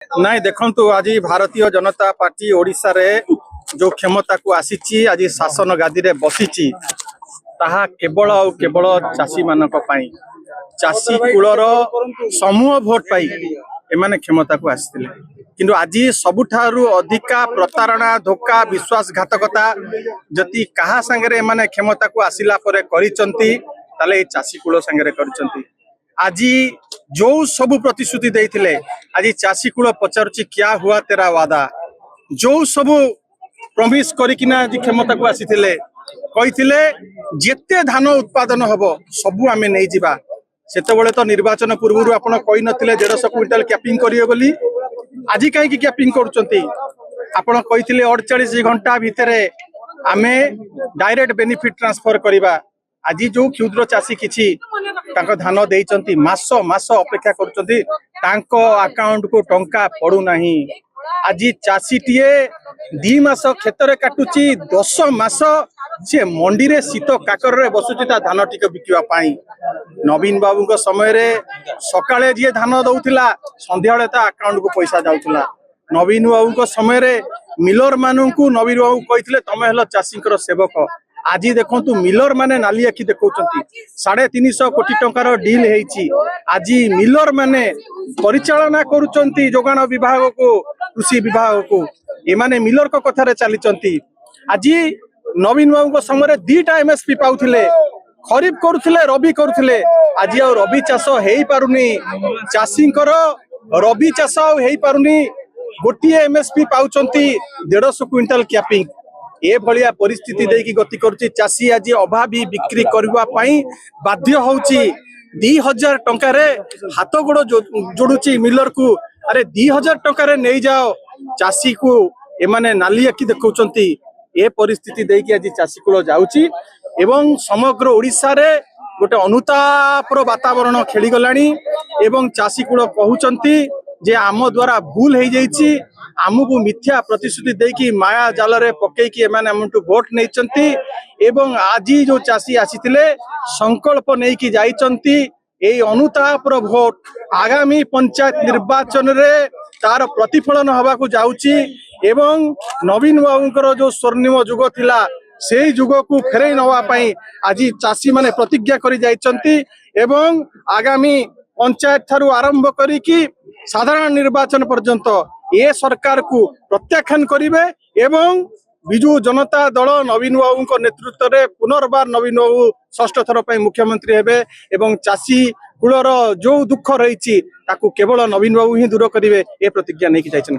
नाई देखंतु आज भारतीय जनता पार्टी ओडिशा रे जो क्षमता को आसीची आज शासन गादी रे बसीची ताहा केवल और केवल चाषी मानक पाई चाषी कूलर समूह भोट पाई एमाने क्षमता को आसीथिले किंतु आज सबुठारु अधिका प्रतारणा धोखा विश्वासघातकता जति कहा संगे एमाने क्षमता को आसिला परे करिसंती ताले चाषी कूल संगे करिसंती। आज जो सब प्रतिश्रुति देइथिले आज चाषी कूल पचारुची क्या हुआ तेरा वादा जो सब प्रमिस करिकिना आज क्षमता को आसीथिले कहिथिले जेते धान उत्पादन हबो सबु आमे नै जिबा सेतेबेले तो निर्वाचन पूर्व आपण कहि नथिले 150 क्विंटल कैपिंग करियो बोली आज कहीं कैपिंग करुचंती आपण कहिथिले 48 घंटा भितरे आमे डायरेक्ट बेनिफिट ट्रांसफर करिबा आज जो क्षुद्र चाषी किछि तांको धान देइचंती मास मास अपेक्षा करुचंती तांको अकाउंट को टंका पडू नाही। आज चाषीटीए 2 मास खेतरे काटुची 10 मास से मंडी रे शीत काकर रे बसुची ता धान टिक बिकिवा पाई। नवीन बाबू को समय रे सकाळे जे धान दउथिला संध्याळे ता अकाउंट को पैसा जाउथिला। नवीन बाबू को समय रे मिलर मानू को नवीन बाबू कहिथिले तमे हलो चाषीकर सेवक आज देखंतु मिलर माने नाली आखि देखौचंती 350 कोटी टंकार डील हेइची। आज मिलर माने परिचालना करूचंती जोगान विभाग को कृषि विभाग को एमाने मिलर को कथारे चलीचंती। आज नवीन बाबू को समय 2टा एमएसपी पाउथिले खरीफ करुथिले रबी करुथिले आज आ रबी चाष हेई पारुनी चाषींकर रबी चाष हेई पारुनी गोटिए एमएसपी पाउचंती 150 क्विंटल कैपिंग ए भलिया परिस्थिति देकी गति करुची। चाषी आज अभावी बिक्री करबा पई बाध्य होउची 2000 टंका रे हाथ गोड़ जोड़ुची मिलर को अरे 2000 टंका रे नै जाओ चाषी को एमाने नाली आखि देखौचंती। ए परिस्थिति देकी आज चाषी कूल जाउची एवं समग्र ओडिशा रे गोटे अनुतापर वातावरण खेली गलानी एवं चाषी कूल कहउचंती जे आम द्वारा भूल हो जाइए आमको मिथ्या प्रतिश्रुति देकी माया जाल रे पकईकी एमाने हमटू वोट नैचंती एवं आज जो चाषी आसीथिले संकल्प नेकी जाइचंती ए अनुतापर वोट आगामी पंचायत निर्वाचन रे तार प्रतिफलन हवा को जाउची एवं नवीन बाबूंकर जो स्वर्णिम जुग थिला से जुग को फेरई नवा पाई आज चाषी माने प्रतिज्ञा करी जाइचंती एवं आगामी पंचायत थारु आरंभ करिकी साधारण निर्वाचन पर्यंत ए सरकार को प्रत्याख्यान करिवे एवं विजु जनता दल नवीन बाबू नेतृत्व रे पुनर्बार नवीन बाबू षष्ठ थर पर मुख्यमंत्री हेबे एवं चाषी कूलर जो दुख रही केवल नवीन बाबू ही दूर करिवे ए प्रतिज्ञा नहीं जाइछन।